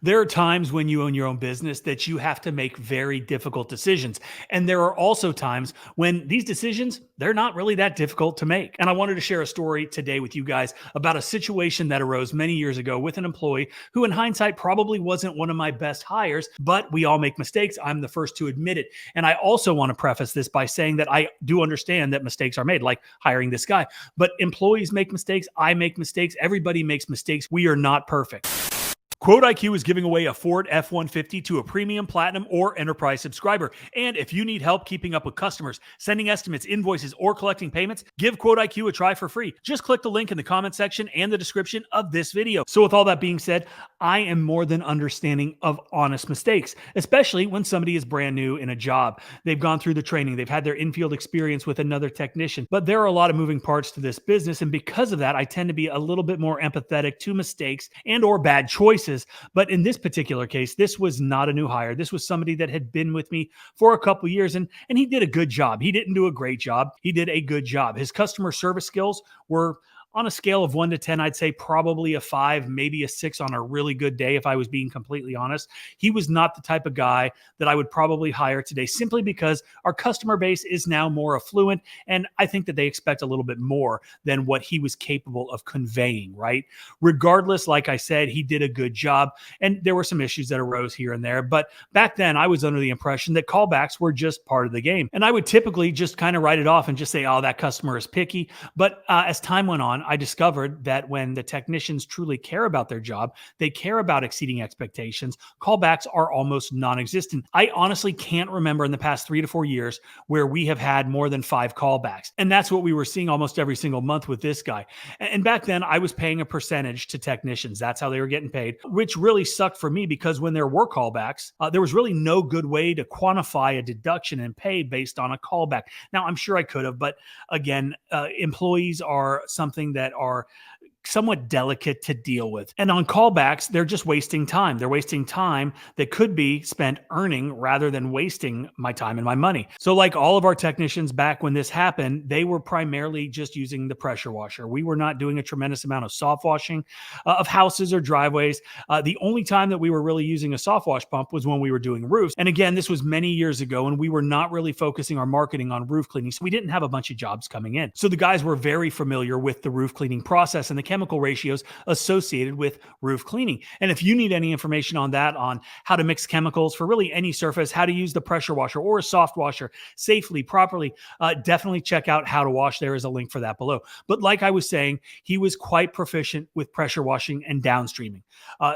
There are times when you own your own business that you have to make very difficult decisions. And there are also times when these decisions, they're not really that difficult to make. And I wanted to share a story today with you guys about a situation that arose many years ago with an employee who in hindsight probably wasn't one of my best hires, but we all make mistakes. I'm the first to admit it. And I also want to preface this by saying that I do understand that mistakes are made, like hiring this guy. But employees make mistakes. I make mistakes. Everybody makes mistakes. We are not perfect. 𝗤𝘂𝑚 is giving away a Ford F-150 to a premium, platinum, or enterprise subscriber. And if you need help keeping up with customers, sending estimates, invoices, or collecting payments, give 𝗤𝘂𝑚 a try for free. Just click the link in the comment section and the description of this video. So with all that being said, I am more than understanding of honest mistakes, especially when somebody is brand new in a job. They've gone through the training, they've had their in-field experience with another technician, but there are a lot of moving parts to this business. And because of that, I tend to be a little bit more empathetic to mistakes and or bad choices. But in this particular case, this was not a new hire. This was somebody that had been with me for a couple years, and he did a good job. He didn't do a great job. He did a good job. His customer service skills were on a scale of 1 to 10, I'd say probably a 5, maybe a 6 on a really good day, if I was being completely honest. He was not the type of guy that I would probably hire today, simply because our customer base is now more affluent, and I think that they expect a little bit more than what he was capable of conveying, right? Regardless, like I said, he did a good job, and there were some issues that arose here and there, but back then I was under the impression that callbacks were just part of the game, and I would typically just kind of write it off and just say, oh, that customer is picky. But as time went on, I discovered that when the technicians truly care about their job, they care about exceeding expectations, callbacks are almost non-existent. I honestly can't remember in the past 3 to 4 years where we have had more than 5 callbacks. And that's what we were seeing almost every single month with this guy. And back then I was paying a percentage to technicians. That's how they were getting paid, which really sucked for me because when there were callbacks, there was really no good way to quantify a deduction and pay based on a callback. Now, I'm sure I could have, but again, employees are something that are somewhat delicate to deal with. And on callbacks, they're just wasting time. They're wasting time that could be spent earning rather than wasting my time and my money. So like all of our technicians back when this happened, they were primarily just using the pressure washer. We were not doing a tremendous amount of soft washing of houses or driveways. The only time that we were really using a soft wash pump was when we were doing roofs. And again, this was many years ago, and we were not really focusing our marketing on roof cleaning. So we didn't have a bunch of jobs coming in. So the guys were very familiar with the roof cleaning process and the chemical ratios associated with roof cleaning. And if you need any information on that, on how to mix chemicals for really any surface, how to use the pressure washer or a soft washer safely, properly, definitely check out How to Wash. There is a link for that below. But like I was saying, he was quite proficient with pressure washing and downstreaming.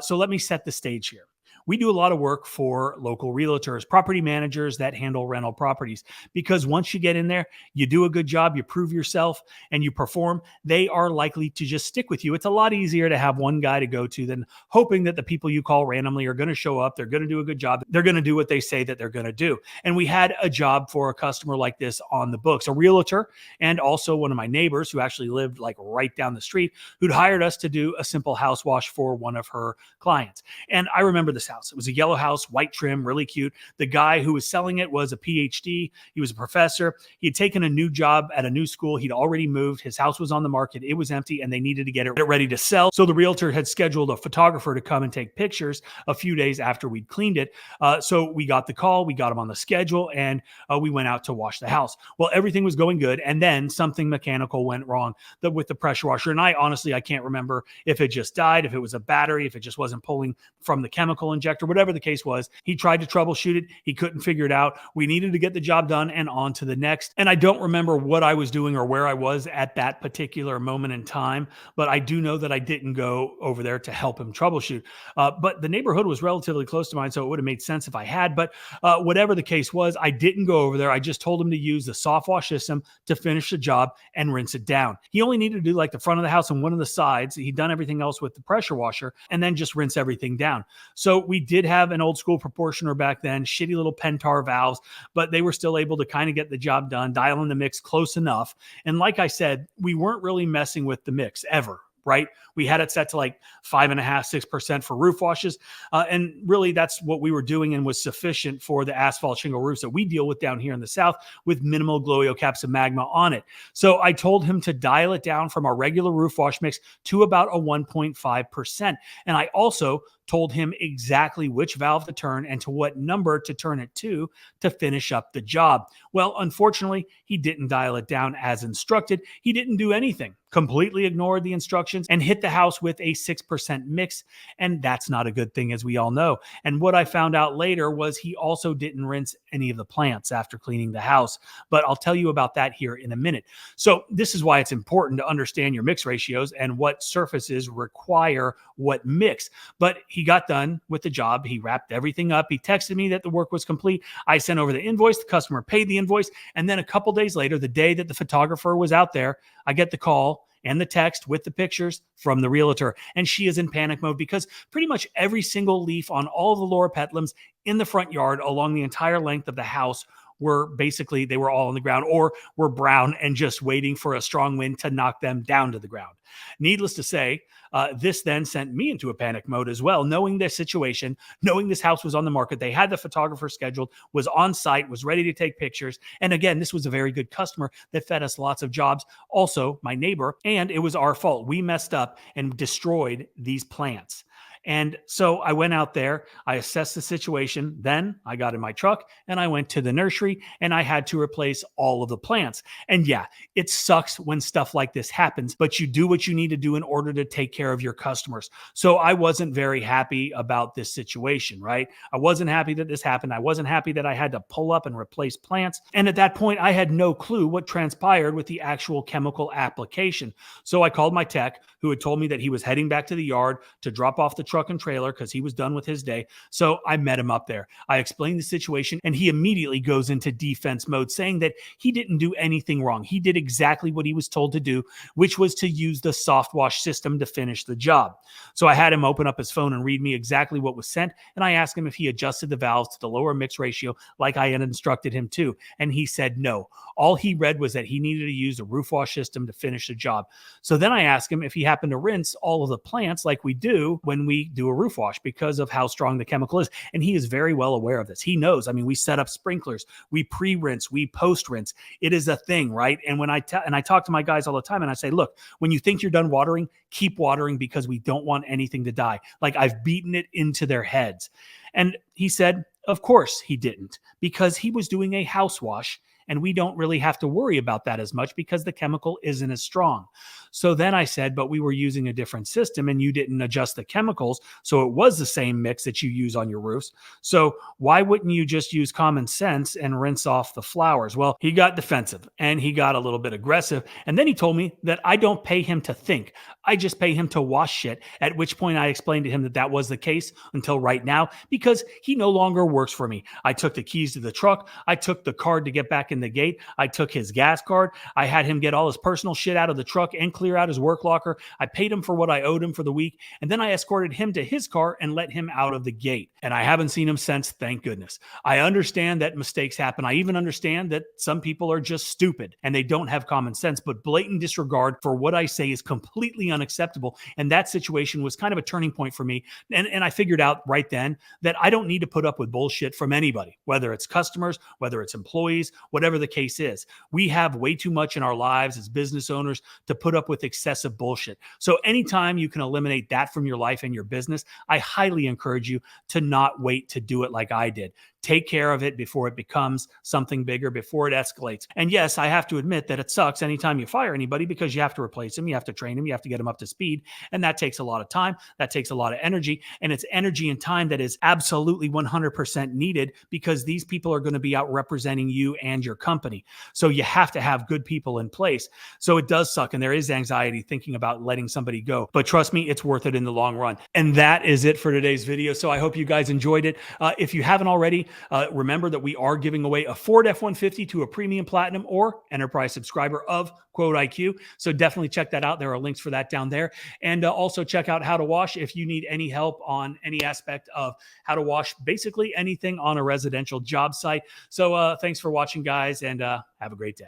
So let me set the stage here. We do a lot of work for local realtors, property managers that handle rental properties, because once you get in there, you do a good job, you prove yourself, and you perform, they are likely to just stick with you. It's a lot easier to have one guy to go to than hoping that the people you call randomly are going to show up, they're going to do a good job, they're going to do what they say that they're going to do. And we had a job for a customer like this on the books, a realtor, and also one of my neighbors who actually lived like right down the street, who'd hired us to do a simple house wash for one of her clients. And I remember this house. It was a yellow house, white trim, really cute. The guy who was selling it was a PhD. He was a professor. He had taken a new job at a new school. He'd already moved. His house was on the market. It was empty, and they needed to get it ready to sell. So the realtor had scheduled a photographer to come and take pictures a few days after we'd cleaned it. So we got the call, we got him on the schedule, and we went out to wash the house. Well, everything was going good, and then something mechanical went wrong with the pressure washer. And I can't remember if it just died, if it was a battery, if it just wasn't pulling from the chemical injector, whatever the case was. He tried to troubleshoot it. He couldn't figure it out. We needed to get the job done and on to the next. And I don't remember what I was doing or where I was at that particular moment in time, but I do know that I didn't go over there to help him troubleshoot. But the neighborhood was relatively close to mine, so it would have made sense if I had. But whatever the case was, I didn't go over there. I just told him to use the soft wash system to finish the job and rinse it down. He only needed to do like the front of the house and one of the sides. He'd done everything else with the pressure washer and then just rinse everything down. So we did have an old school proportioner back then, shitty little Pentar valves, but they were still able to kind of get the job done, dial in the mix close enough. And like I said, we weren't really messing with the mix ever. Right? We had it set to like 5.5%, 6% for roof washes. And really that's what we were doing and was sufficient for the asphalt shingle roofs that we deal with down here in the South with minimal 𝗤𝘂𝑚 on it. So I told him to dial it down from our regular roof wash mix to about a 1.5%. And I also told him exactly which valve to turn and to what number to turn it to finish up the job. Well, unfortunately, he didn't dial it down as instructed. He didn't do anything, completely ignored the instructions, and hit the house with a 6% mix. And that's not a good thing, as we all know. And what I found out later was he also didn't rinse any of the plants after cleaning the house. But I'll tell you about that here in a minute. So this is why it's important to understand your mix ratios and what surfaces require what mix. But he got done with the job. He wrapped everything up. He texted me that the work was complete. I sent over the invoice. The customer paid the invoice. And then a couple days later, the day that the photographer was out there, I get the call and the text with the pictures from the realtor. And she is in panic mode because pretty much every single leaf on all the loropetalums in the front yard along the entire length of the house were basically, they were all on the ground or were brown and just waiting for a strong wind to knock them down to the ground. Needless to say, this then sent me into a panic mode as well, knowing this situation, knowing this house was on the market. They had the photographer scheduled, was on site, was ready to take pictures. And again, this was a very good customer that fed us lots of jobs. Also, my neighbor, and it was our fault. We messed up and destroyed these plants. And so I went out there, I assessed the situation. Then I got in my truck and I went to the nursery and I had to replace all of the plants. And yeah, it sucks when stuff like this happens, but you do what you need to do in order to take care of your customers. So I wasn't very happy about this situation, right? I wasn't happy that this happened. I wasn't happy that I had to pull up and replace plants. And at that point, I had no clue what transpired with the actual chemical application. So I called my tech, who had told me that he was heading back to the yard to drop off the truck and trailer because he was done with his day. So I met him up there. I explained the situation and he immediately goes into defense mode, saying that he didn't do anything wrong. He did exactly what he was told to do, which was to use the soft wash system to finish the job. So I had him open up his phone and read me exactly what was sent. And I asked him if he adjusted the valves to the lower mix ratio like I had instructed him to. And he said no. All he read was that he needed to use a roof wash system to finish the job. So then I asked him if he happened to rinse all of the plants like we do when we do a roof wash because of how strong the chemical is. And he is very well aware of this. He knows. I mean, we set up sprinklers, we pre-rinse, we post-rinse. It is a thing, right? And when I talk to my guys all the time and I say, look, when you think you're done watering, keep watering because we don't want anything to die. Like I've beaten it into their heads. And he said, of course he didn't, because he was doing a house wash. And we don't really have to worry about that as much because the chemical isn't as strong. So then I said, but we were using a different system and you didn't adjust the chemicals. So it was the same mix that you use on your roofs. So why wouldn't you just use common sense and rinse off the flowers? Well, he got defensive and he got a little bit aggressive. And then he told me that I don't pay him to think. I just pay him to wash shit. At which point I explained to him that that was the case until right now, because he no longer works for me. I took the keys to the truck. I took the card to get back in the gate. I took his gas card. I had him get all his personal shit out of the truck and clear out his work locker. I paid him for what I owed him for the week. And then I escorted him to his car and let him out of the gate. And I haven't seen him since, thank goodness. I understand that mistakes happen. I even understand that some people are just stupid and they don't have common sense, but blatant disregard for what I say is completely unacceptable. And that situation was kind of a turning point for me. And I figured out right then that I don't need to put up with bullshit from anybody, whether it's customers, whether it's employees, whatever the case is. We have way too much in our lives as business owners to put up with excessive bullshit. So anytime you can eliminate that from your life and your business, I highly encourage you to not wait to do it like I did. Take care of it before it becomes something bigger, before it escalates. And yes, I have to admit that it sucks anytime you fire anybody because you have to replace them, you have to train them, you have to get them up to speed. And that takes a lot of time. That takes a lot of energy. And it's energy and time that is absolutely 100% needed because these people are going to be out representing you and your company. So you have to have good people in place. So it does suck. And there is anxiety thinking about letting somebody go. But trust me, it's worth it in the long run. And that is it for today's video. So I hope you guys enjoyed it. If you haven't already, remember that we are giving away a Ford F-150 to a premium platinum or enterprise subscriber of 𝗂𝘂cie𝗁𝗲. So definitely check that out. There are links for that down there. And also check out How to Wash if you need any help on any aspect of how to wash basically anything on a residential job site. So thanks for watching, guys, and have a great day.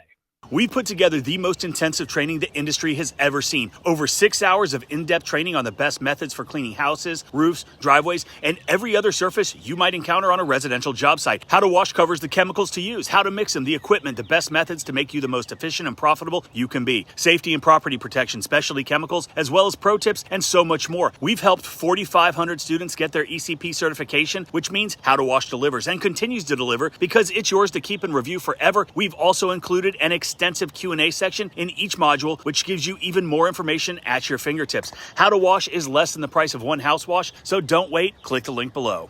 We've put together the most intensive training the industry has ever seen. Over 6 hours of in-depth training on the best methods for cleaning houses, roofs, driveways, and every other surface you might encounter on a residential job site. How to wash covers the chemicals to use, how to mix them, the equipment, the best methods to make you the most efficient and profitable you can be. Safety and property protection, specialty chemicals, as well as pro tips, and so much more. We've helped 4,500 students get their ECP certification, which means How to Wash delivers and continues to deliver because it's yours to keep and review forever. We've also included an extensive Q&A section in each module, which gives you even more information at your fingertips. How to Wash is less than the price of one house wash, so don't wait. Click the link below.